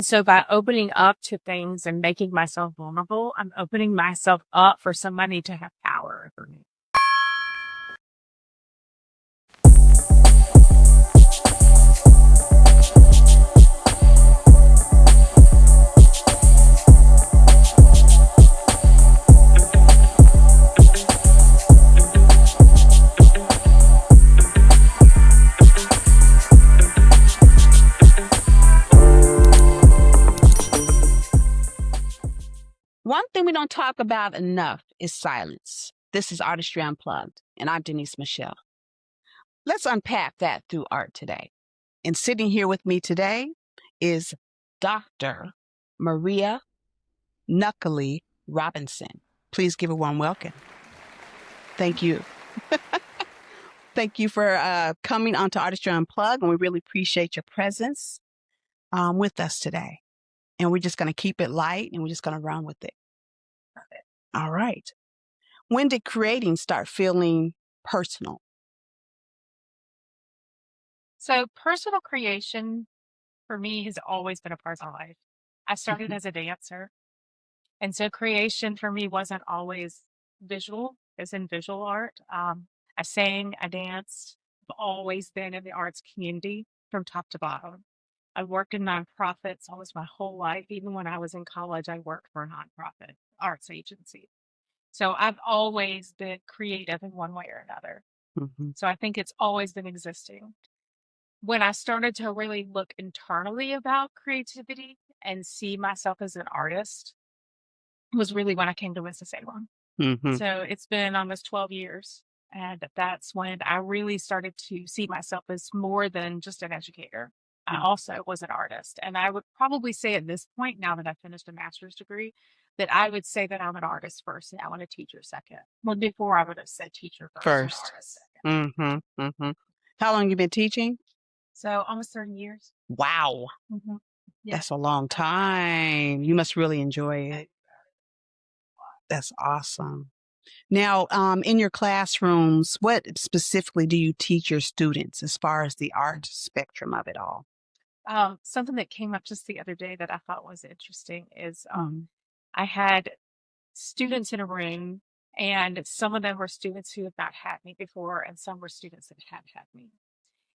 So by opening up to things and making myself vulnerable, I'm opening myself up for somebody to have power over me. One thing we don't talk about enough is silence. This is Artistry Unplugged, and I'm Deniz Me'chel. Let's unpack that through art today. And sitting here with me today is Dr. Maria Knuckley Robinson. Please give a warm welcome. Thank you. Thank you for coming onto Artistry Unplugged, and we really appreciate your presence with us today. And we're just going to keep it light, and we're just going to run with it. All right. When did creating start feeling personal? So personal creation for me has always been a part of my life. I started as a dancer. And so creation for me wasn't always visual, as in visual art. I sang, I danced. I've always been in the arts community from top to bottom. I worked in nonprofits almost my whole life. Even when I was in college, I worked for a nonprofit arts agency. So I've always been creative in one way or another. Mm-hmm. So I think it's always been existing. When I started to really look internally about creativity and see myself as an artist was really when I came to Winston-Salem. Mm-hmm. So it's been almost 12 years. And that's when I really started to see myself as more than just an educator. I also was an artist. And I would probably say at this point, now that I've finished a master's degree, that I would say that I'm an artist first and I'm a teacher second. Well, before I would have said teacher first. And artist second. Mm-hmm. Mm-hmm. How long you been teaching? So almost 30 years. Wow. Mm-hmm. Yeah. That's a long time. You must really enjoy it. That's awesome. Now, in your classrooms, what specifically do you teach your students as far as the art spectrum of it all? Something that came up just the other day that I thought was interesting is I had students in a room, and some of them were students who had not had me before, and some were students that had had me.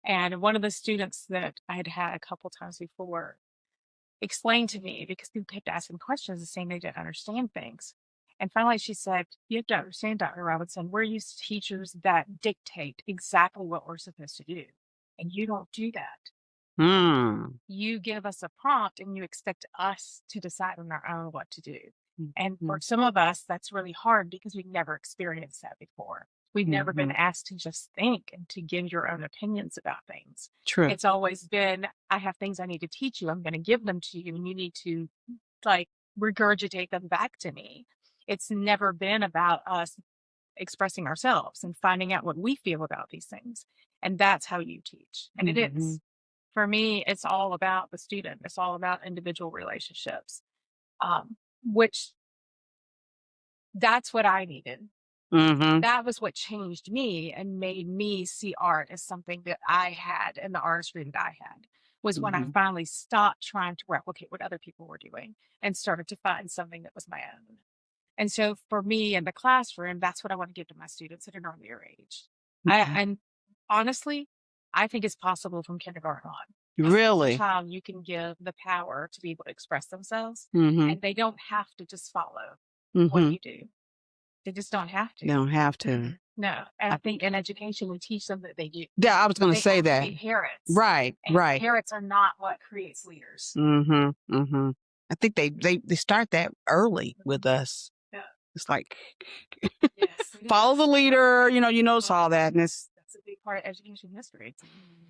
And one of the students that I had had a couple times before explained to me, because people kept asking questions and saying they didn't understand things. And finally she said, "You have to understand, Dr. Robinson, we're used to teachers that dictate exactly what we're supposed to do. And you don't do that. You give us a prompt and you expect us to decide on our own what to do." And for some of us, that's really hard because we've never experienced that before. We've never been asked to just think and to give your own opinions about things. True. It's always been, I have things I need to teach you. I'm going to give them to you and you need to like regurgitate them back to me. It's never been about us expressing ourselves and finding out what we feel about these things. And that's how you teach. And it is. For me, it's all about the student. It's all about individual relationships, which that's what I needed. That was what changed me and made me see art as something that I had in the artistry that I had, was when I finally stopped trying to replicate what other people were doing and started to find something that was my own. And so for me in the classroom, that's what I want to give to my students at an earlier age. And honestly, I think it's possible from kindergarten on. Really? As a child, you can give the power to be able to express themselves, and they don't have to just follow what you do. They just don't have to. They don't have to. No. And I think in education, we teach them that they do. Yeah, I was going to say that. They parents. Right, and right. Parents are not what creates leaders. I think they start that early with us. Yeah. It's like, yes, follow the leader, you notice all that. And that's a big part of education history.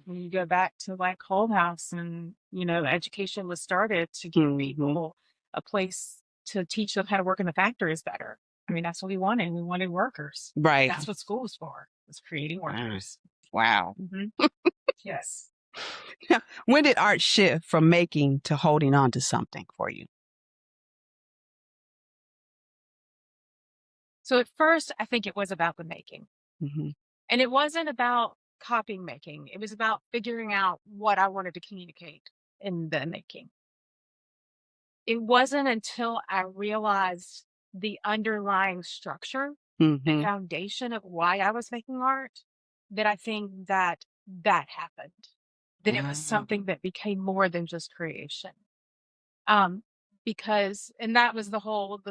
When you go back to like Hull House and, education was started to give people a place to teach them how to work in the factories better. I mean, that's what we wanted. We wanted workers. Right. That's what school was for, was creating workers. Wow. Yes. When did art shift from making to holding on to something for you? So at first, I think it was about the making. And it wasn't about copying making. It was about figuring out what I wanted to communicate in the making. it wasn't until I realized the underlying structure and Mm-hmm. foundation of why I was making art that I think that that happened, that it was Wow. something that became more than just creation. Um, because, and that was the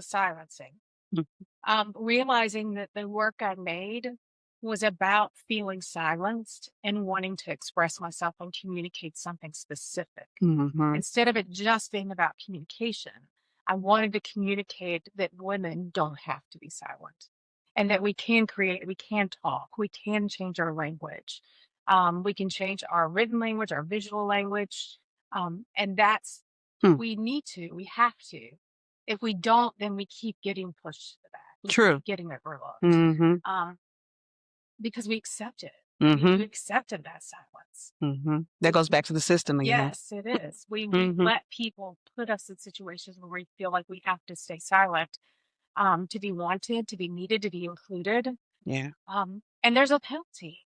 silencing. Realizing that the work I made was about feeling silenced and wanting to express myself and communicate something specific. Mm-hmm. Instead of it just being about communication, I wanted to communicate that women don't have to be silent and that we can create, we can talk, we can change our language. We can change our written language, our visual language. And that's, we need to, we have to. If we don't, then we keep getting pushed to the back. We True. keep getting overlooked. Mm-hmm. Because we accept it. Mm-hmm. We accepted that silence. Mm-hmm. That goes back to the system again. Yes, it is. We let people put us in situations where we feel like we have to stay silent, to be wanted, to be needed, to be included. Yeah. And there's a penalty.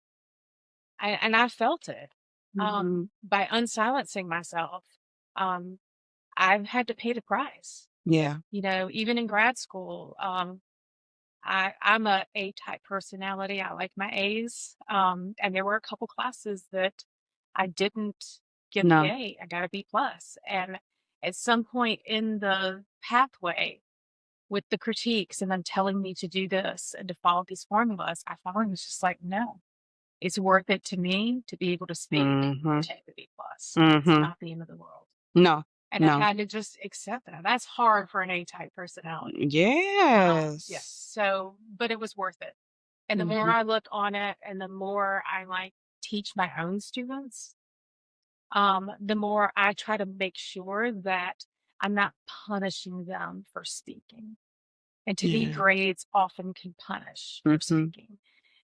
And I felt it. Mm-hmm. By unsilencing myself, I've had to pay the price. Yeah. You know, even in grad school, I'm a A-type personality. I like my A's. And there were a couple classes that I didn't get No. the A. I got a B plus. And at some point in the pathway with the critiques and them telling me to do this and to follow these formulas, I finally was just like, no, it's worth it to me to be able to speak and take the B plus. It's not the end of the world. No. And I had to just accept that. That's hard for an A-type personality. Yes. Yes. So, but it was worth it. And the more I look on it and the more I like teach my own students, the more I try to make sure that I'm not punishing them for speaking. And to be grades often can punish for speaking.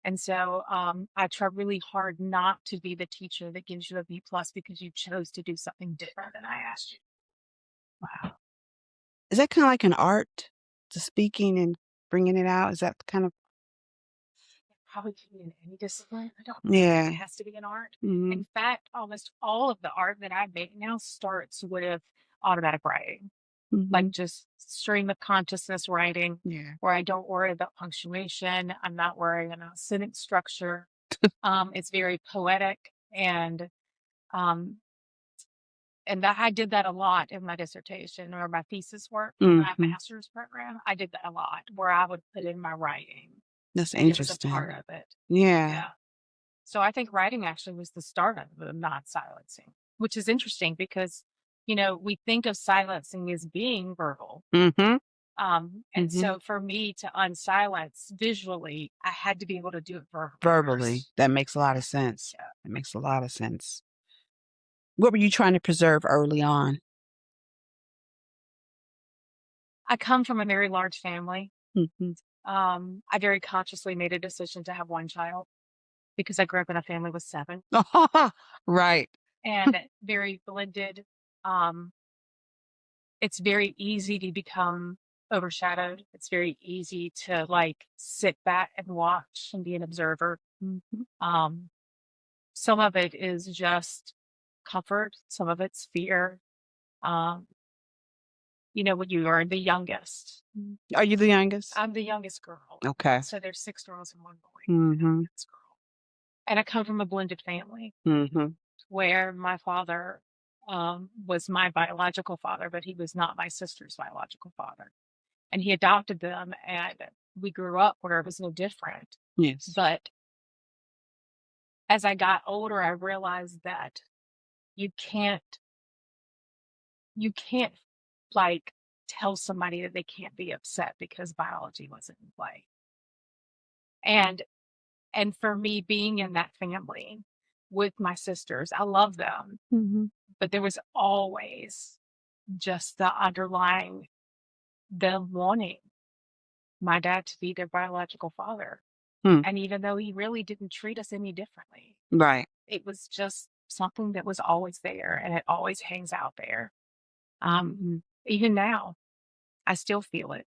And so I try really hard not to be the teacher that gives you a B plus because you chose to do something different than I asked you. Wow. Is that kind of like an art to speaking and bringing it out? Is that kind of? Probably can be in any discipline. I don't think it has to be an art. In fact, almost all of the art that I make now starts with automatic writing, like just stream of consciousness writing, where I don't worry about punctuation. I'm not worrying about sentence structure. It's very poetic and that I did that a lot in my dissertation or my thesis work, my master's program. I did that a lot where I would put in my writing. That's and interesting. It was a part of it. Yeah. So I think writing actually was the start of the not silencing, which is interesting because, you know, we think of silencing as being verbal. And so for me to unsilence visually, I had to be able to do it verbally. First. That makes a lot of sense. Yeah. It makes a lot of sense. What were you trying to preserve early on? I come from a very large family. I very consciously made a decision to have one child because I grew up in a family with 7. Right. And very blended. It's very easy to become overshadowed. It's very easy to like sit back and watch and be an observer. Some of it is just comfort. Some of it's fear. You know, when you are the youngest. Are you the youngest? I'm the youngest girl. Okay. So there's 6 girls and 1 boy. I'm the youngest girl. And I come from a blended family where my father was my biological father, but he was not my sister's biological father. And he adopted them, and we grew up where it was no different. Yes. But as I got older, I realized that you can't like tell somebody that they can't be upset because biology wasn't in play. And for me being in that family with my sisters, I love them, but there was always just the underlying, them wanting my dad to be their biological father. And even though he really didn't treat us any differently, right, it was just something that was always there, and it always hangs out there. Even now, I still feel it.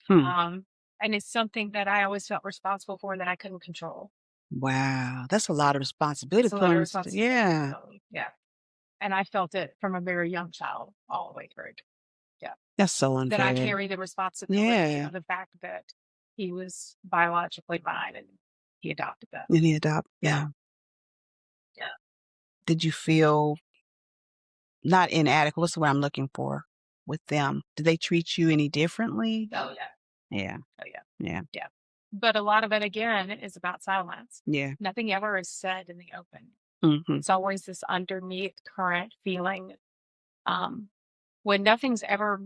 And it's something that I always felt responsible for that I couldn't control. Wow, that's a lot of responsibility. It's a lot of responsibility. Yeah. Yeah. And I felt it from a very young child all the way through. Yeah. That's so That I unfair. carry the responsibility Yeah. of the fact that he was biologically mine and he adopted that. And he adopted. Yeah. Yeah. Did you feel not inadequate? What's the word I'm looking for with them? Did they treat you any differently? Oh, yeah. Yeah. Oh, yeah. Yeah. Yeah. But a lot of it, again, is about silence. Yeah. Nothing ever is said in the open. Mm-hmm. It's always this underneath current feeling. When nothing's ever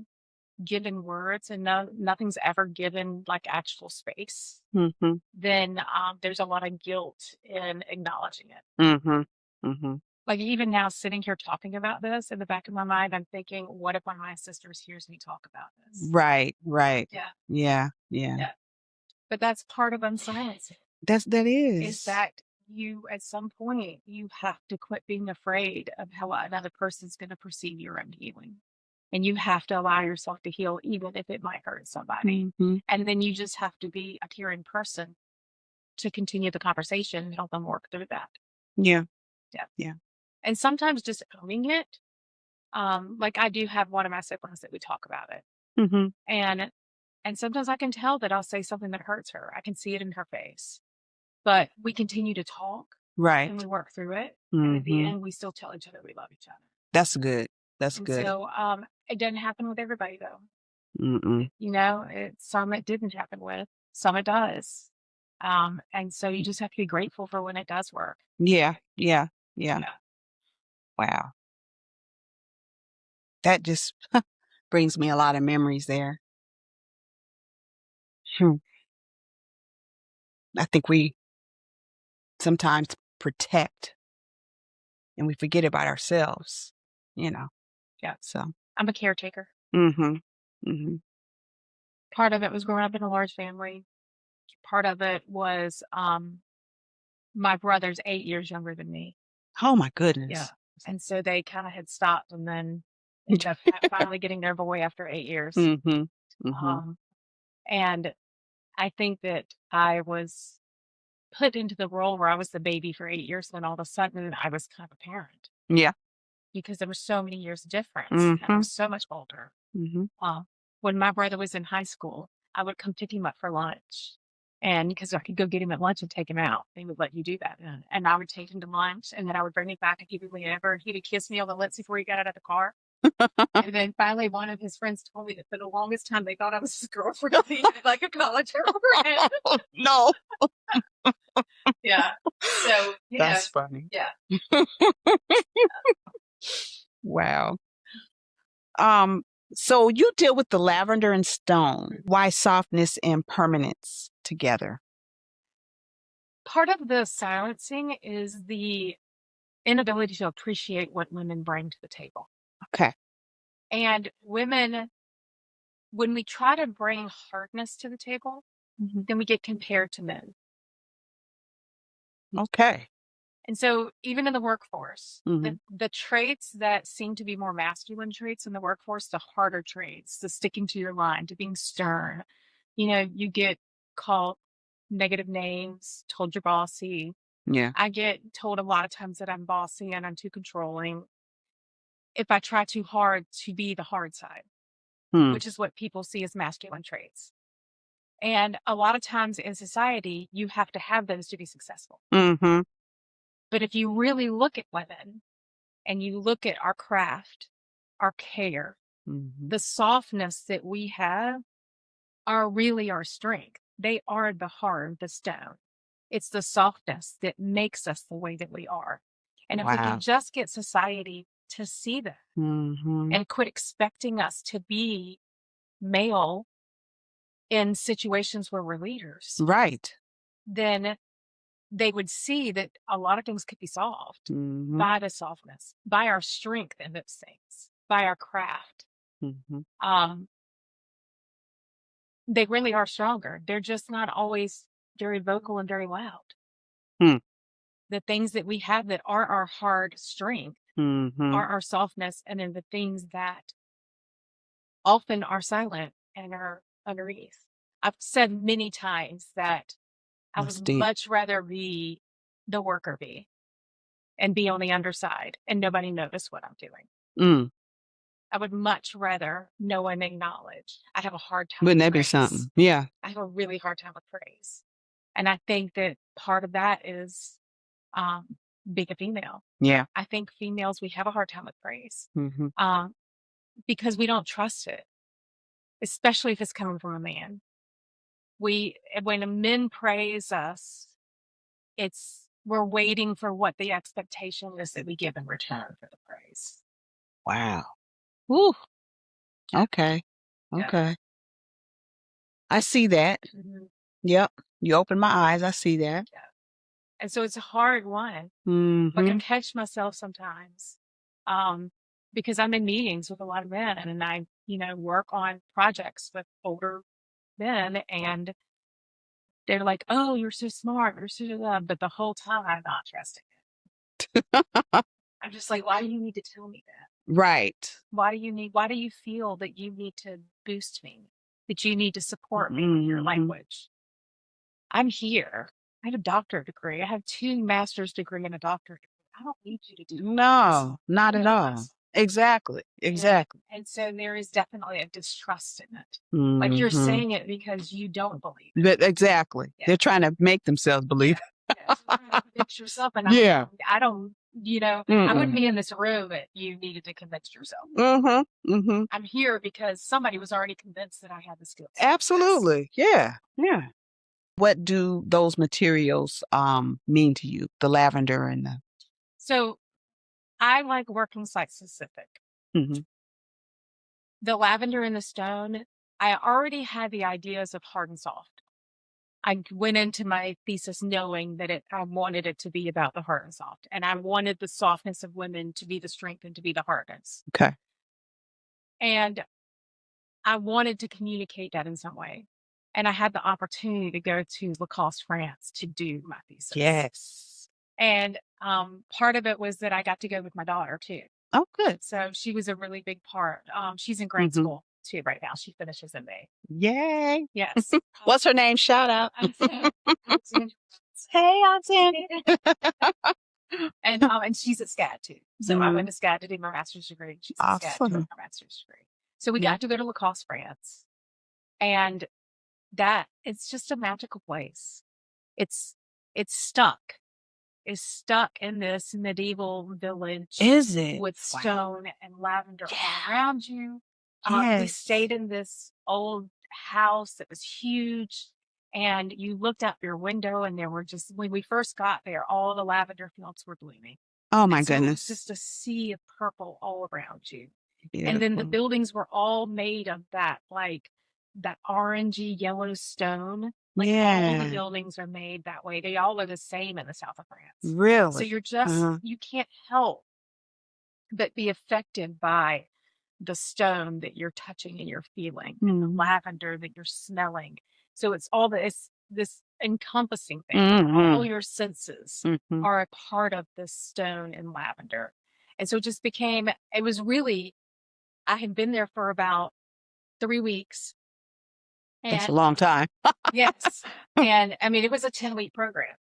given words and nothing's ever given like actual space, Mm-hmm. then there's a lot of guilt in acknowledging it. Mm-hmm. Mm-hmm. Like even now, sitting here talking about this, in the back of my mind, I'm thinking, what if one of my sisters hears me talk about this? Right. Right. Yeah. Yeah. Yeah. Yeah. But that's part of unsilencing. That is. Is that you, at some point, you have to quit being afraid of how another person's going to perceive your own healing. And you have to allow yourself to heal, even if it might hurt somebody. Mm-hmm. And then you just have to be a caring person to continue the conversation and help them work through that. Yeah. Yeah. Yeah. And sometimes just owning it. Like I do have one of my siblings that we talk about it. Mm-hmm. And sometimes I can tell that I'll say something that hurts her. I can see it in her face. But we continue to talk. Right. And we work through it. Mm-hmm. And at the end, we still tell each other we love each other. That's good. That's and good. So it doesn't happen with everybody, though. Mm-mm. You know, some it didn't happen with, some it does. And so you just have to be grateful for when it does work. Yeah. Yeah. Yeah. Yeah. Wow. That just brings me a lot of memories there. I think we sometimes protect and we forget about ourselves, you know. Yeah. So I'm a caretaker. mm-hmm. Mm-hmm. Part of it was growing up in a large family. Part of it was my brother's 8 years younger than me. Oh my goodness. Yeah. And so they kind of had stopped and then ended up finally getting their boy after 8 years. Mm-hmm. Mm-hmm. And I think that I was put into the role where I was the baby for 8 years, and then all of a sudden I was kind of a parent. Yeah. Because there were so many years difference. Mm-hmm. And I was so much older. Mm-hmm. When my brother was in high school, I would come pick him up for lunch. And because I could go get him at lunch and take him out, they would let you do that. And I would take him to lunch, and then I would bring him back and give him whatever. And he would kiss me on the lips before he got out of the car. And then finally, one of his friends told me that for the longest time, they thought I was his girlfriend. He had like a college girlfriend. No. Yeah. So, that's funny. Yeah. Wow. So you deal with the lavender and stone. Why softness and permanence together? Part of the silencing is the inability to appreciate what women bring to the table. Okay. And women, when we try to bring hardness to the table, then we get compared to men. Okay. And so even in the workforce, the traits that seem to be more masculine traits in the workforce, the harder traits, the sticking to your line, to being stern, you know, you get called negative names, told you're bossy. Yeah. I get told a lot of times that I'm bossy and I'm too controlling if I try too hard to be the hard side, which is what people see as masculine traits. And a lot of times in society, you have to have those to be successful. Mm-hmm. But if you really look at women and you look at our craft, our care, the softness that we have are really our strength. They are the hard, the stone. It's the softness that makes us the way that we are. And if we can just get society to see that and quit expecting us to be male in situations where we're leaders. Right. Then they would see that a lot of things could be solved by the softness, by our strength in those things, by our craft. They really are stronger. They're just not always very vocal and very loud. The things that we have that are our hard strength are our softness, and then the things that often are silent and are underneath. I've said many times that I would much rather be the worker bee and be on the underside and nobody notice what I'm doing. I would much rather know and acknowledge. I have a hard time Wouldn't with that be praise. something? Yeah. I have a really hard time with praise. And I think that part of that is being a female. Yeah. I think females, we have a hard time with praise Mm-hmm. because we don't trust it, especially if it's coming from a man. When men praise us, we're waiting for what the expectation is that we give in return for the praise. Wow. Woo. Okay. Yeah. Okay. I see that. Mm-hmm. Yep. You opened my eyes. I see that. Yeah. And so it's a hard one. Mm-hmm. Like I catch myself sometimes because I'm in meetings with a lot of men and I, work on projects with older men and they're like, oh, you're so smart. You're so, but the whole time I'm not trusting it. I'm just like, why do you need to tell me that? Right. Why do you feel that you need to boost me, that you need to support me with your language? I'm here. I have a doctorate degree. I have 2 master's degree and a doctorate degree. I don't need you to do No, not at all. Exactly. Exactly. And so there is definitely a distrust in it. Like you're saying it because you don't believe it. Exactly. Yeah. They're trying to make themselves believe it. Yeah. So trying to convince yourself. And I don't, I wouldn't be in this room if you needed to convince yourself. I'm here because somebody was already convinced that I had the skills. Absolutely. Yeah. Yeah. What do those materials mean to you? The lavender and the... So I like working site specific. Mm-hmm. The lavender and the stone, I already had the ideas of hard and soft. I went into my thesis knowing that I wanted it to be about the hard and soft. And I wanted the softness of women to be the strength and to be the hardness. Okay. And I wanted to communicate that in some way. And I had the opportunity to go to Lacoste, France to do my thesis. Yes. And part of it was that I got to go with my daughter too. Oh, good. So she was a really big part. She's in grade school too right now. She finishes in May. Yay. Yes. What's her name? Shout out. Hey, Aunt Sandy. And she's at SCAD too. So I went to SCAD to do my master's degree. She's at SCAD to do her master's degree. So we got to go to Lacoste, France. And it's just a magical place. It's stuck. Is stuck in this medieval village. Is it? With stone and lavender all around you. We stayed in this old house that was huge. And you looked out your window and there were when we first got there, all the lavender fields were blooming. Oh my goodness. Just a sea of purple all around you. Beautiful. And then the buildings were all made of that orangey yellow stone. All the buildings are made that way. They all are the same in the south of France. Really? So you're just, you can't help but be affected by the stone that you're touching and you're feeling, and the lavender that you're smelling. So it's all this encompassing thing. All your senses are a part of this stone and lavender. And so it was really, I had been there for about 3 weeks. That's a long time. Yes. And I mean, it was a 10-week program.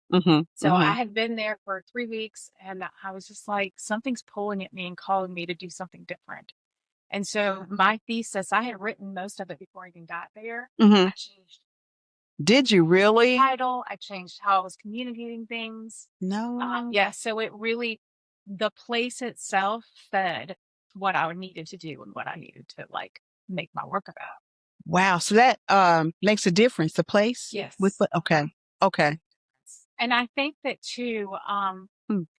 So I had been there for 3 weeks and I was just like, something's pulling at me and calling me to do something different. And so my thesis, I had written most of it before I even got there. I changed. Did you really? The title. I changed how I was communicating things. No. So it really, the place itself fed what I needed to do and what I needed to make my work about. Wow. So that makes a difference, the place? Yes. Okay. And I think that too,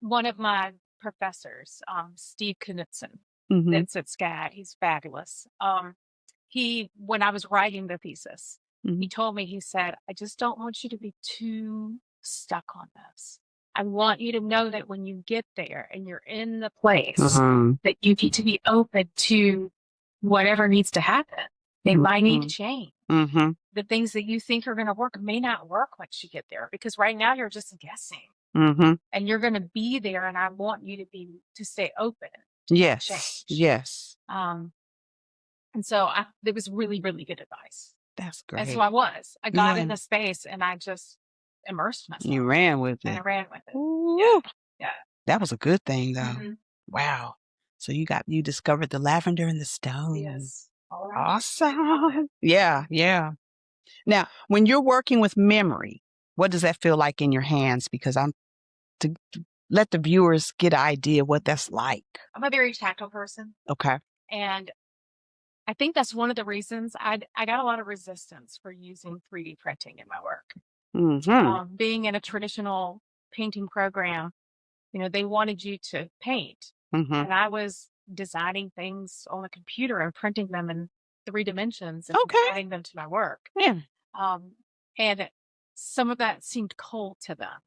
one of my professors, Steve Knudsen, that's at SCAD, he's fabulous. When I was writing the thesis, he told me, he said, I just don't want you to be too stuck on this. I want you to know that when you get there and you're in the place, that you need to be open to whatever needs to happen. They might need to change. The things that you think are going to work may not work once you get there, because right now you're just guessing. And you're going to be there, and I want you to stay open. Yes. Change. Yes. And so it was really, really good advice. That's great. And so I got in the space and I just immersed myself. You ran with it. And I ran with it. Ooh. Yeah. That was a good thing though. Wow. So you discovered the lavender and the stone. Yes. All around. Awesome. Yeah, yeah. Now, when you're working with memory, what does that feel like in your hands? Because to let the viewers get an idea what that's like. I'm a very tactile person. Okay. And I think that's one of the reasons I got a lot of resistance for using 3D printing in my work. Mm-hmm. Being in a traditional painting program, they wanted you to paint. Mm-hmm. And I was designing things on the computer and printing them in 3 dimensions and adding them to my work. Yeah. And some of that seemed cold to them.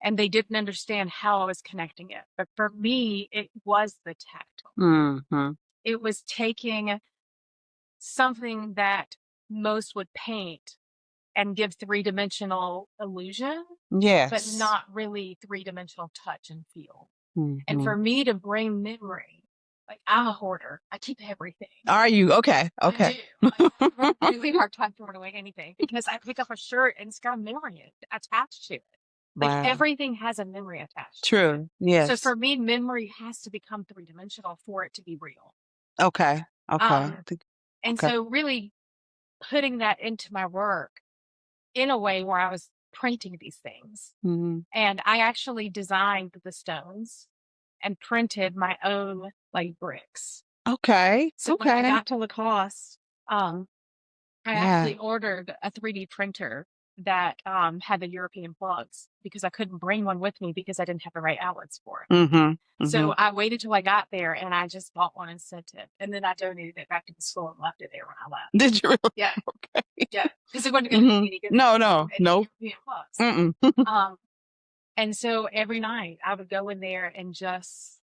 And they didn't understand how I was connecting it. But for me, it was the tactile. Mm-hmm. It was taking something that most would paint and give 3-dimensional illusion, Yes. but not really 3-dimensional touch and feel. Mm-hmm. And for me to bring memory, like I'm a hoarder. I keep everything. Are you? Okay. Okay. I do. I have a really hard time throwing away anything because I pick up a shirt and it's got a memory attached to it. Like everything has a memory attached. True. Yes. So for me, memory has to become 3-dimensional for it to be real. Okay. Okay. So really putting that into my work in a way where I was printing these things. Mm-hmm. And I actually designed the stones and printed my own bricks. Okay. So when I got to Lacoste, I actually ordered a 3D printer that had the European plugs because I couldn't bring one with me because I didn't have the right outlets for it. Mm-hmm. Mm-hmm. So I waited till I got there and I just bought one and sent it. And then I donated it back to the store and left it there when I left. Did you really? Yeah. Okay. Yeah. Because it wasn't going to be any good. No. European plugs. Mm-mm. And so every night I would go in there and just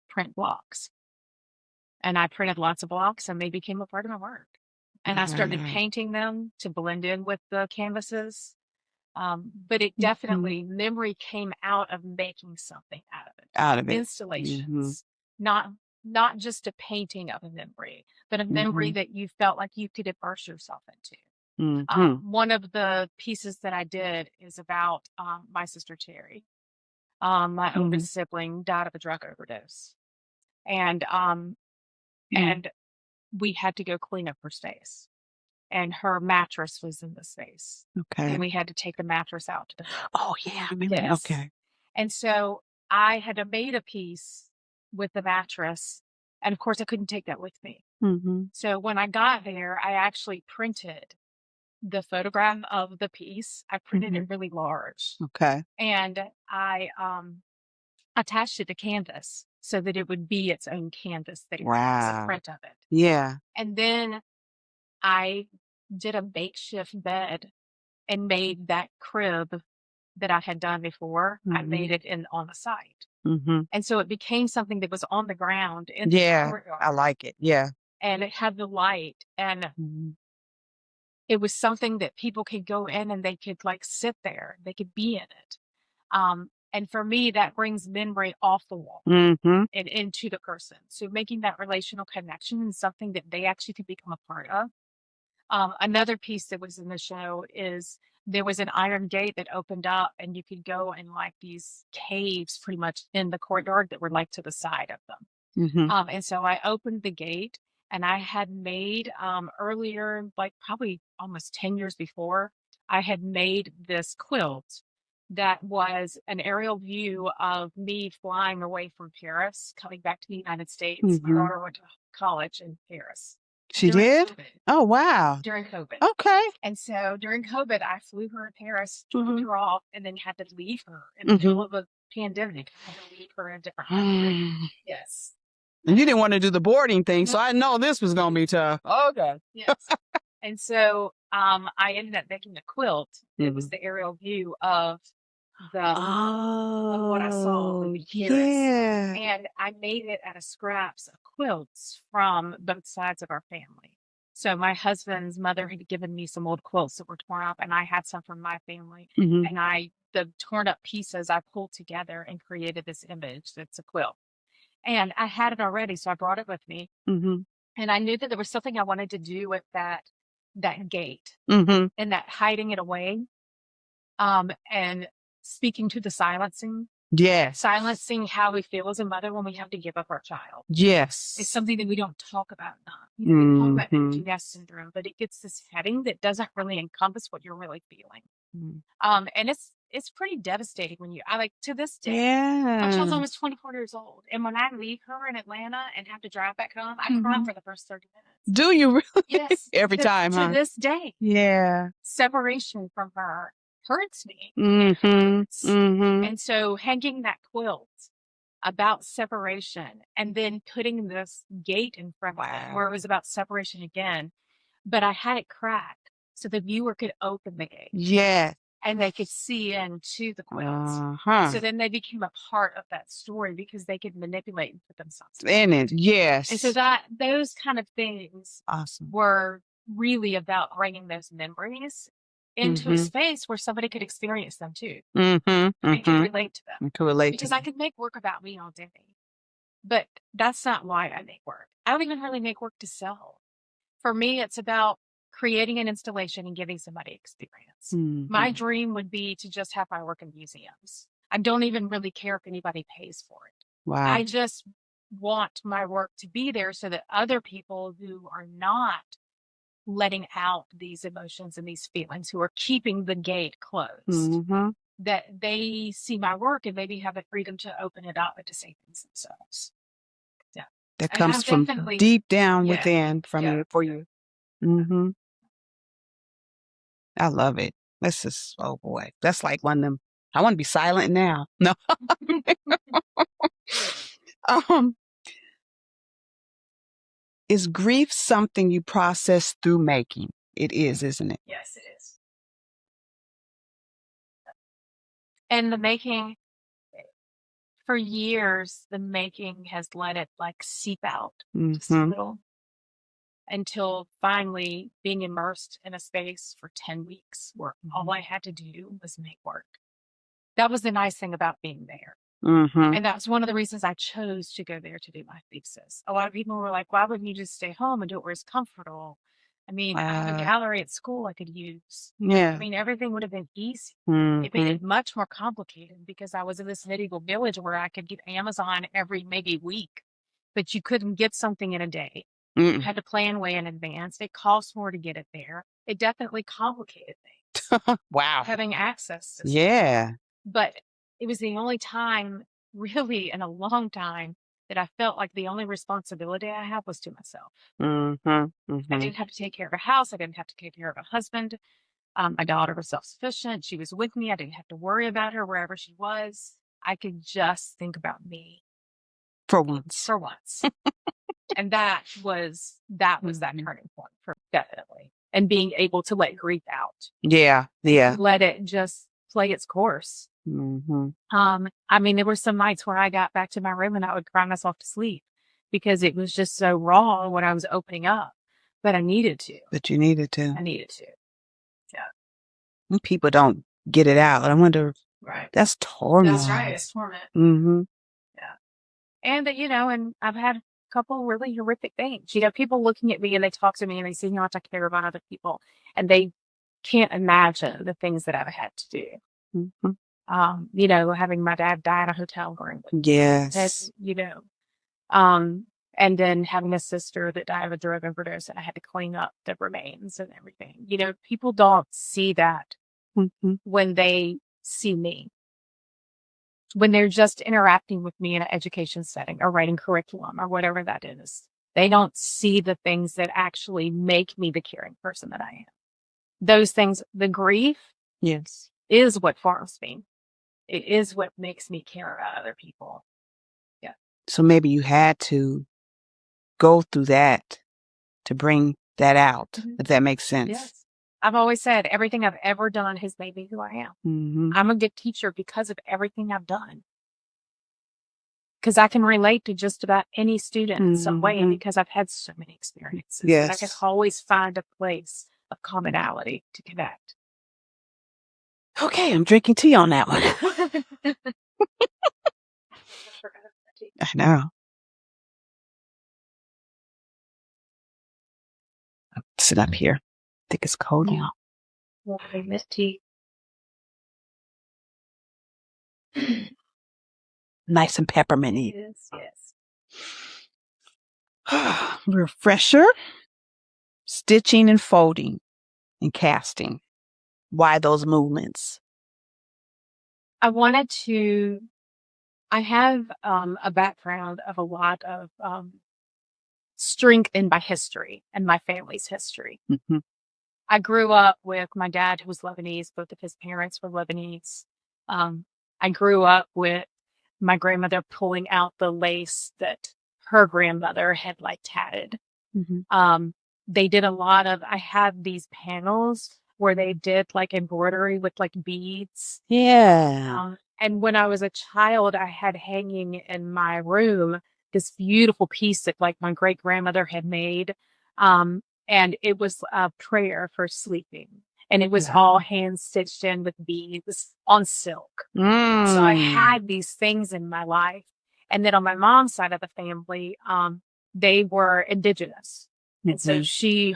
print blocks. And I printed lots of blocks and they became a part of my work. And I started painting them to blend in with the canvases. But it definitely, memory came out of making something out of it. Installations. Not just a painting of a memory, but a memory that you felt like you could immerse yourself into. One of the pieces that I did is about my sister Terry. My oldest sibling died of a drug overdose. And we had to go clean up her space. And her mattress was in the space. Okay. And we had to take the mattress out. Oh, yeah. I remember. Yes. Okay. And so I had made a piece with the mattress. And of course, I couldn't take that with me. Mm-hmm. So when I got there, I actually printed the photograph of the piece. I printed it really large. Okay. And I attached it to canvas so that it would be its own canvas that it was a print of it. Yeah. And then I did a makeshift bed and made that crib that I had done before. I made it on the site. And so it became something that was on the ground in the courtyard. I like it. Yeah. And it had the light and it was something that people could go in and they could sit there. They could be in it. And for me, that brings memory off the wall and into the person. So making that relational connection is something that they actually could become a part of. Another piece that was in the show is there was an iron gate that opened up and you could go in these caves pretty much in the courtyard that were to the side of them. And so I opened the gate and I had made earlier, probably almost 10 years before, I had made this quilt that was an aerial view of me flying away from Paris, coming back to the United States. My daughter went to college in Paris. She did? COVID. Oh, wow. During COVID. Okay. And so during COVID, I flew her to Paris, dropped her off, and then had to leave her in the middle of a pandemic. I had to leave her in a different country. Yes. And you didn't want to do the boarding thing, so I know this was going to be tough. Okay. Yes. And so I ended up making a quilt. It was the aerial view of of what I saw in Paris. Yeah. And I made it out of scraps of quilts from both sides of our family. So my husband's mother had given me some old quilts that were torn up, and I had some from my family. And the torn up pieces I pulled together and created this image that's a quilt. And I had it already, so I brought it with me. And I knew that there was something I wanted to do with that gate and that hiding it away and speaking to the silencing Yes. Silencing how we feel as a mother when we have to give up our child. Yes. It's something that we don't talk about enough. We talk about empty nest syndrome, but it gets this heading that doesn't really encompass what you're really feeling. And it's pretty devastating when I like to this day. My child's almost 24 years old. And when I leave her in Atlanta and have to drive back home, I cry for the first 30 minutes. Do you really? Yes. Every time, huh? To this day. Yeah. Separation from her hurts me. It hurts. And so hanging that quilt about separation and then putting this gate in front of it where it was about separation again, but I had it cracked so the viewer could open the gate. Yeah. And they could see into the quilt. So then they became a part of that story because they could manipulate and put themselves in it. Yes. And so those kind of things were really about bringing those memories into a space where somebody could experience them too. And could relate to them. Because I could make work about me all day. But that's not why I make work. I don't even really make work to sell. For me, it's about creating an installation and giving somebody experience. My dream would be to just have my work in museums. I don't even really care if anybody pays for it. Wow. I just want my work to be there so that other people who are not letting out these emotions and these feelings, who are keeping the gate closed, that they see my work and maybe have the freedom to open it up and to say things themselves. Yeah. That comes from deep down within for you. I love it. This is, oh boy, that's like one of them. I want to be silent now. No. Is grief something you process through making? It is, isn't it? Yes, it is. And the making, for years, the making has let it like seep out just a little until finally being immersed in a space for 10 weeks where all I had to do was make work. That was the nice thing about being there. And that's one of the reasons I chose to go there to do my thesis. A lot of people were like, why wouldn't you just stay home and do it where it's comfortable? I mean, I have a gallery at school I could use. Yeah. I mean, everything would have been easy. It made it much more complicated because I was in this medieval village where I could get Amazon every maybe week, but you couldn't get something in a day. You had to plan way in advance. It cost more to get it there. It definitely complicated things. Wow. Having access to stuff. But it was the only time, really in a long time, that I felt like the only responsibility I have was to myself. I didn't have to take care of a house. I didn't have to take care of a husband. My daughter was self-sufficient. She was with me. I didn't have to worry about her wherever she was. I could just think about me. For once. And that was that turning point for definitely. And being able to let grief out. Yeah. Let it just play its course. I mean, there were some nights where I got back to my room and I would cry myself to sleep because it was just so raw when I was opening up. But I needed to. But you needed to. I needed to. Yeah. And people don't get it out. I wonder. Right. That's torment. That's right. It's torment. Yeah. And and I've had a couple really horrific things. People looking at me and they talk to me and they see how much I care about other people and they can't imagine the things that I've had to do. Having my dad die in a hotel room. Yes. And then having a sister that died of a drug overdose and I had to clean up the remains and everything. People don't see that when they see me. When they're just interacting with me in an education setting or writing curriculum or whatever that is. They don't see the things that actually make me the caring person that I am. Those things, the grief is what forms me. It is what makes me care about other people. Yeah. So maybe you had to go through that to bring that out, if that makes sense. Yes. I've always said everything I've ever done has made me who I am. I'm a good teacher because of everything I've done. Because I can relate to just about any student in some way because I've had so many experiences. Yes. I can always find a place of commonality to connect. Okay, I'm drinking tea on that one. I know. I'll sit up here. I think it's cold now. Well, I miss tea. Nice and pepperminty. Yes. Refresher, stitching and folding and casting. Why those movements? I have a background of a lot of strength in my history and my family's history. Mm-hmm. I grew up with my dad, who was Lebanese. Both of his parents were Lebanese. I grew up with my grandmother pulling out the lace that her grandmother had like tatted. Mm-hmm. They did a lot of, I have these panels where they did like embroidery with like beads. Yeah. And when I was a child, I had hanging in my room this beautiful piece that like my great grandmother had made. And it was a prayer for sleeping. And it was all hand stitched in with beads on silk. So I had these things in my life. And then on my mom's side of the family, they were indigenous. And so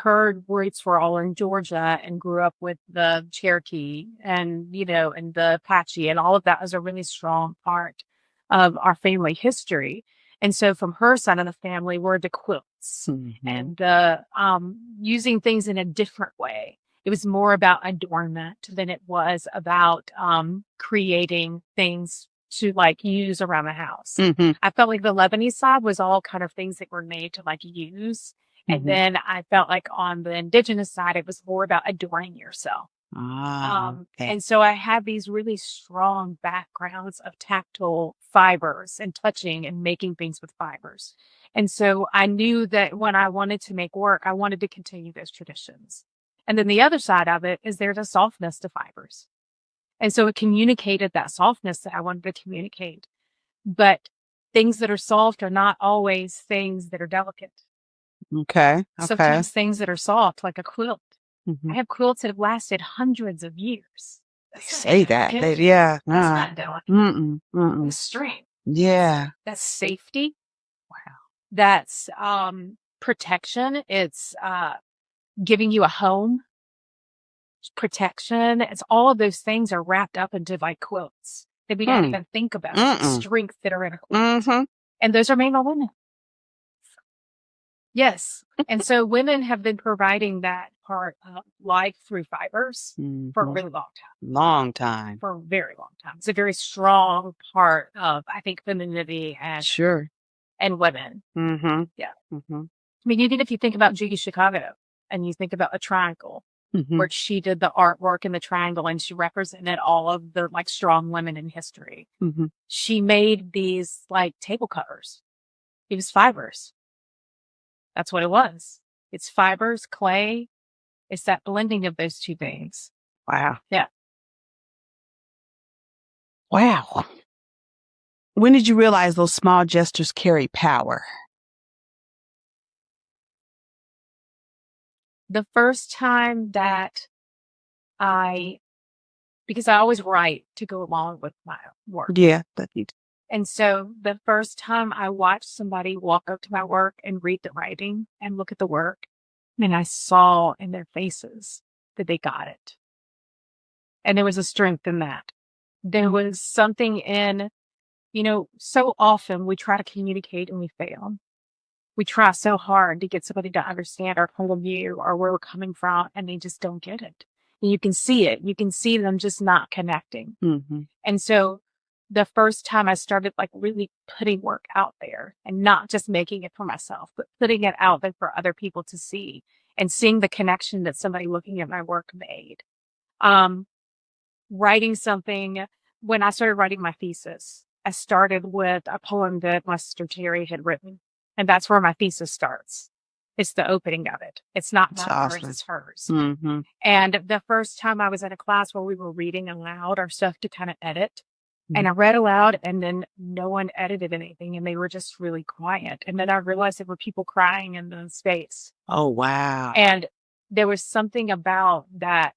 her roots were all in Georgia and grew up with the Cherokee and, and the Apache, and all of that was a really strong part of our family history. And so from her side of the family were the quilts and the using things in a different way. It was more about adornment than it was about creating things to like use around the house. I felt like the Lebanese side was all kind of things that were made to like use. And then I felt like on the indigenous side, it was more about adoring yourself. And so I had these really strong backgrounds of tactile fibers and touching and making things with fibers. And so I knew that when I wanted to make work, I wanted to continue those traditions. And then the other side of it is there's a softness to fibers. And so it communicated that softness that I wanted to communicate. But things that are soft are not always things that are delicate. Okay. Sometimes things that are soft, like a quilt. I have quilts that have lasted hundreds of years. They say that. That's not delicate. It's strength. Yeah. That's safety. Wow. That's protection. It's giving you a home. Protection. It's all of those things are wrapped up into like quilts that we don't even think about. The strength that are in a quilt. And those are made by women. Yes. And so women have been providing that part of life through fibers for a really long time. For a very long time. It's a very strong part of, I think, femininity and women. Yeah. I mean, even if you think about Judy Chicago and you think about a triangle where she did the artwork in the triangle and she represented all of the like strong women in history. She made these like table covers. It was fibers. That's what it was. It's fibers, clay. It's that blending of those two things. Wow. Yeah. Wow. When did you realize those small gestures carry power? The first time that because I always write to go along with my work. Yeah. And so the first time I watched somebody walk up to my work and read the writing and look at the work, and I saw in their faces that they got it. And there was a strength in that. There was something in, so often we try to communicate and we fail. We try so hard to get somebody to understand our point of view or where we're coming from, and they just don't get it. And you can see it. You can see them just not connecting. And so the first time I started like really putting work out there and not just making it for myself, but putting it out there for other people to see and seeing the connection that somebody looking at my work made. Writing something, when I started writing my thesis, I started with a poem that my sister Terry had written. And that's where my thesis starts. It's the opening of it. It's not hers, it's hers. And the first time I was in a class where we were reading aloud our stuff to kind of edit, and I read aloud and then no one edited anything and they were just really quiet. And then I realized there were people crying in the space. Oh, wow. And there was something about that,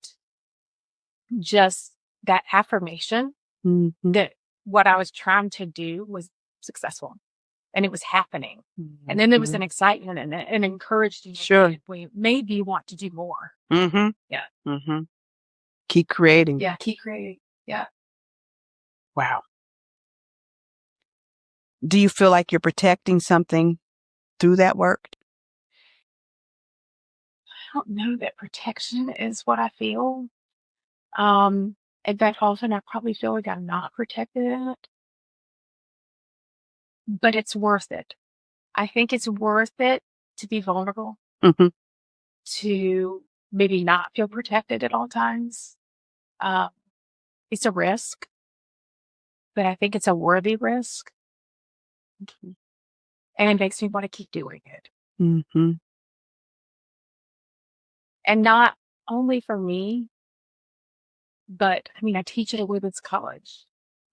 just that affirmation that what I was trying to do was successful. And it was happening. And then there was an excitement and an encouragement. We made you want to do more. Yeah. Keep creating. Yeah. Keep creating. Yeah. Wow. Do you feel like you're protecting something through that work? I don't know that protection is what I feel. In fact, often I probably feel like I'm not protected in it, but it's worth it. I think it's worth it to be vulnerable, Mm-hmm. to maybe not feel protected at all times. It's a risk, but I think it's a worthy risk. And it makes me want to keep doing it. Mm-hmm. And not only for me, but I mean, I teach at a women's college.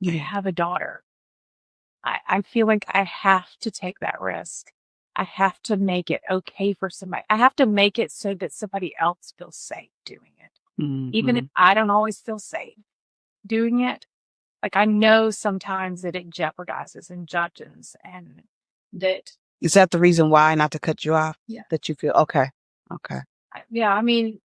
I Yeah. have a daughter. I feel like I have to take that risk. I have to make it okay for somebody. I have to make it so that somebody else feels safe doing it. Even if I don't always feel safe doing it, like I know sometimes that it jeopardizes and judges and that. Is that the reason why, not to cut you off? Yeah. That you feel, okay. Okay. Yeah, I mean,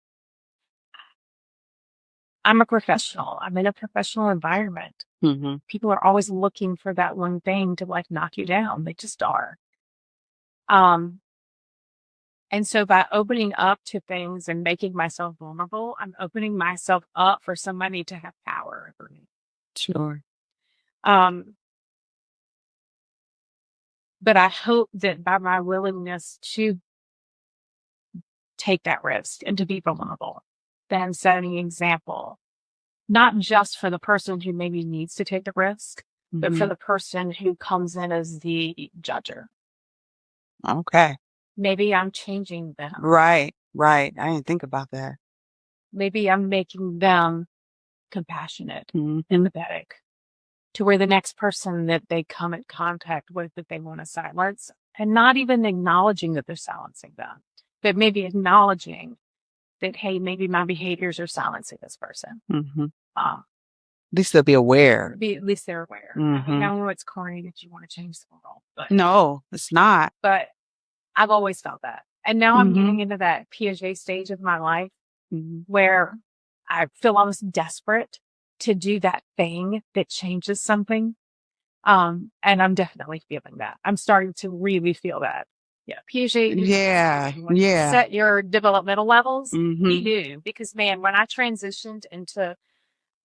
I'm a professional. I'm in a professional environment. Mm-hmm. People are always looking for that one thing to like knock you down. They just are. And so by opening up to things and making myself vulnerable, I'm opening myself up for somebody to have power over me. Sure. But I hope that by my willingness to take that risk and to be vulnerable, that I'm setting an example, not just for the person who maybe needs to take the risk, but for the person who comes in as the judger. Okay. Maybe I'm changing them. Right. Right. I didn't think about that. Maybe I'm making them compassionate, Mhm. empathetic, to where the next person that they come in contact with that they want to silence, and not even acknowledging that they're silencing them, but maybe acknowledging that, hey, maybe my behaviors are silencing this person. Mhm. At least they'll be aware. At least they're aware. I mean, I know it's corny that you want to change the world, but No, it's not. But I've always felt that. And now I'm getting into that Piaget stage of my life where I feel almost desperate to do that thing that changes something. And I'm definitely feeling that. I'm starting to really feel that. Yeah. Piaget. Yeah. Set your developmental levels. You do. Because man, when I transitioned into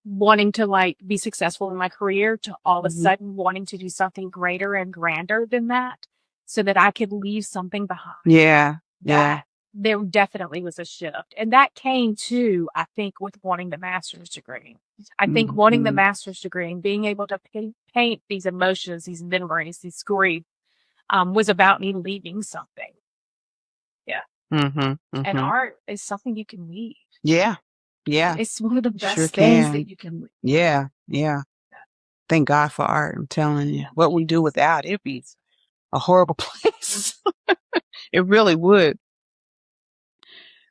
wanting to like be successful in my career to all of a sudden wanting to do something greater and grander than that so that I could leave something behind. Yeah. There definitely was a shift. And that came too, I think, with wanting the master's degree. I think wanting the master's degree and being able to paint these emotions, these memories, these grief, was about me leaving something. Yeah. And art is something you can leave. Yeah. It's one of the best Sure things can. that you can leave. Yeah. Thank God for art. I'm telling you, what we do without it'd be a horrible place. It really would.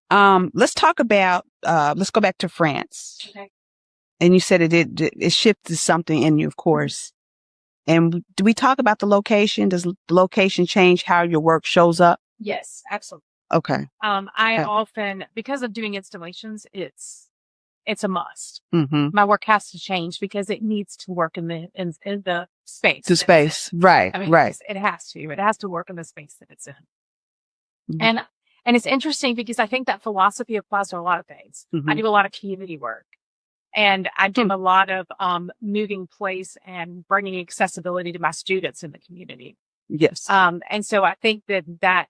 Let's talk about, let's go back to France. Okay. And you said it shifted something in you, of course. And do we talk about the location? Does the location change how your work shows up? Yes, absolutely. Okay. I often, because of doing installations, it's a must. My work has to change because it needs to work in the space. The space, right? I mean, right. It has to. It has to work in the space that it's in. And it's interesting because I think that philosophy applies to a lot of things. I do a lot of community work. And I do a lot of moving place and bringing accessibility to my students in the community. Yes. And so I think that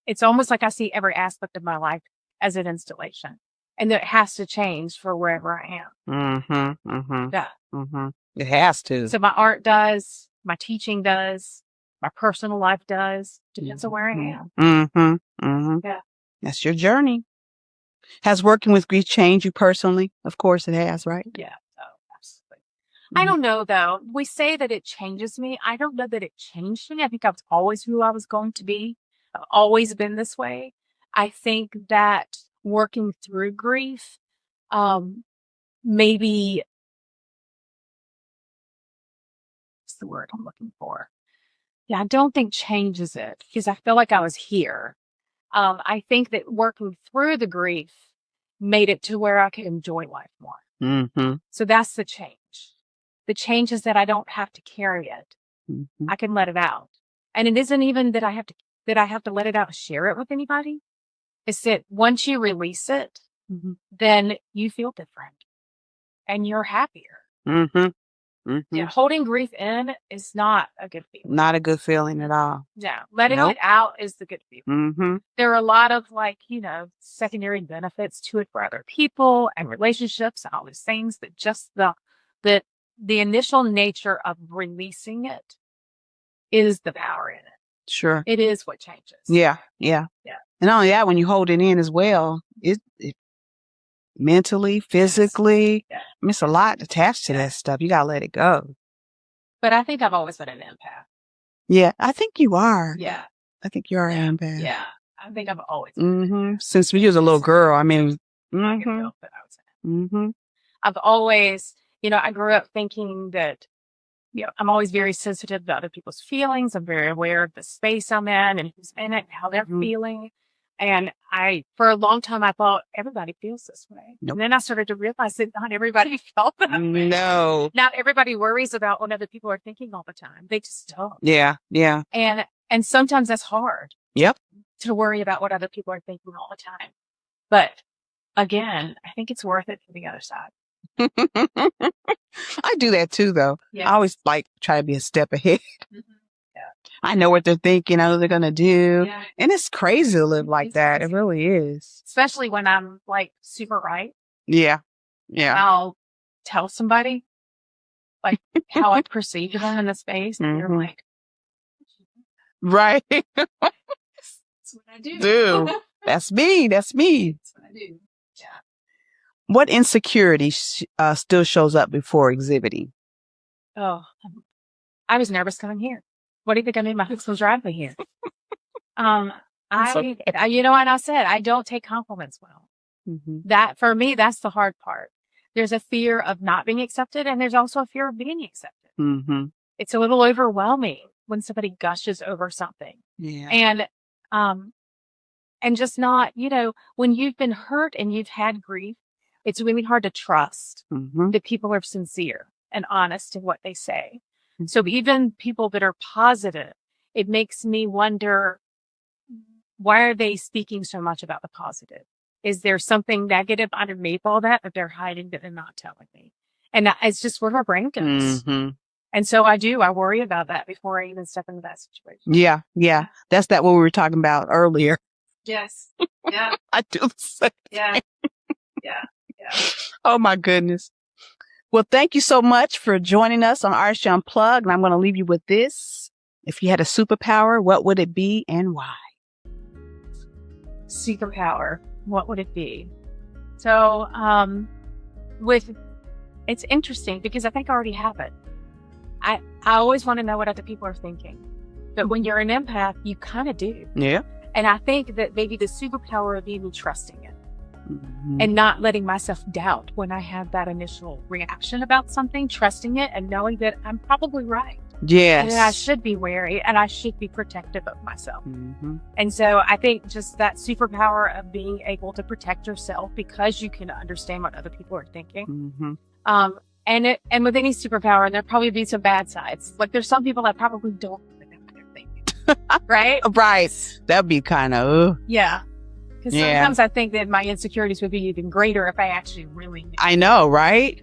it's almost like I see every aspect of my life as an installation, and that it has to change for wherever I am. Yeah. It has to. So my art does, my teaching does, my personal life does. Depends on where I am. Yeah. That's your journey. Has working with grief changed you personally? Of course it has, right? Yeah. Oh, absolutely. I don't know though. We say that it changes me. I don't know that it changed me. I think I was always who I was going to be. I've always been this way. I think that working through grief, maybe, what's the word I'm looking for? Yeah, I don't think changes it because I feel like I was here. I think that working through the grief made it to where I could enjoy life more. So that's the change. The change is that I don't have to carry it. I can let it out. And it isn't even that I have to let it out and share it with anybody. It's that once you release it, then you feel different and you're happier. Yeah, holding grief in is not a good feeling. Not a good feeling at all. No, letting it out is the good feeling. There are a lot of secondary benefits to it for other people and relationships and all these things, but just the initial nature of releasing it is the power in it. Sure. It is what changes. Yeah. And not only that, when you hold it in as well, it mentally, physically, I mean, it's a lot attached to that stuff. You got to let it go. But I think I've always been an empath. Yeah, I think you are. Yeah. I think you are an empath. Yeah. I think I've always been. Since you was a little girl, I mean. I can feel that I was I've always, I grew up thinking that, I'm always very sensitive to other people's feelings. I'm very aware of the space I'm in and who's in it and how they're feeling. And for a long time, I thought everybody feels this way. Nope. And then I started to realize that not everybody felt that way. No. Not everybody worries about what other people are thinking all the time. They just don't. Yeah. And sometimes that's hard. Yep. To worry about what other people are thinking all the time. But again, I think it's worth it for the other side. I do that too, though. Yeah. I always try to be a step ahead. I know what they're thinking, I know what they're going to do. Yeah. And it's crazy to live like that. It really is. Especially when I'm super right. Yeah. I'll tell somebody how I perceive them in the space. And they're like, right. That's what I do. That's me. That's what I do. Yeah. What insecurity still shows up before exhibiting? Oh, I was nervous coming here. What do you think I made my husband drive me here? And I said, I don't take compliments well. That for me, that's the hard part. There's a fear of not being accepted. And there's also a fear of being accepted. It's a little overwhelming when somebody gushes over something. Yeah. And just not, when you've been hurt and you've had grief, it's really hard to trust that people are sincere and honest in what they say. So even people that are positive, it makes me wonder, why are they speaking so much about the positive? Is there something negative underneath all that they're hiding that they're not telling me? And it's just where our brain goes. And so I worry about that before I even step into that situation. Yeah. That's what we were talking about earlier. Yes. Yeah. I do the same. Yeah. Oh my goodness. Well, thank you so much for joining us on Artistry Unplugged. And I'm going to leave you with this. If you had a superpower, what would it be and why? Superpower. What would it be? So, it's interesting because I think I already have it. I always want to know what other people are thinking. But when you're an empath, you kind of do. Yeah. And I think that maybe the superpower of me trusting it. And not letting myself doubt when I have that initial reaction about something, trusting it and knowing that I'm probably right. Yes. And I should be wary and I should be protective of myself. And so I think just that superpower of being able to protect yourself because you can understand what other people are thinking. And with any superpower, there'll probably be some bad sides. There's some people that probably don't know what they're thinking. Right? Right. That'd be kind of. Yeah. Because sometimes I think that my insecurities would be even greater if I actually really knew. I know, right?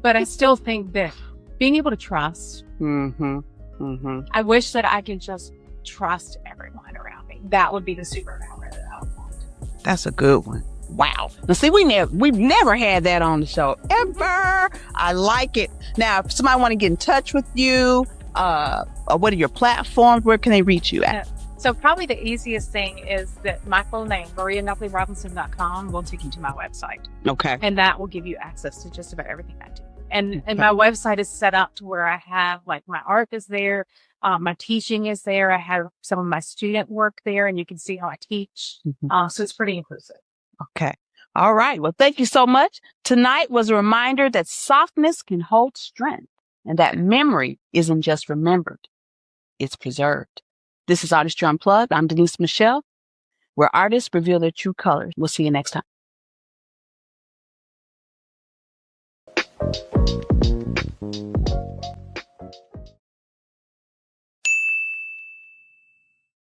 But I still think that being able to trust. I wish that I could just trust everyone around me. That would be the superpower that I would want. That's a good one. Wow. Now, see, we've never had that on the show ever. I like it. Now, if somebody want to get in touch with you, what are your platforms? Where can they reach you at? So probably the easiest thing is that my full name, MariaKnuckleyRobinson.com, will take you to my website. Okay. And that will give you access to just about everything I do. And my website is set up to where I have my art is there. My teaching is there. I have some of my student work there and you can see how I teach. So it's pretty inclusive. Okay. All right. Well, thank you so much. Tonight was a reminder that softness can hold strength and that memory isn't just remembered. It's preserved. This is Artistry Unplugged. I'm Deniz Me'chel, where artists reveal their true colors. We'll see you next time.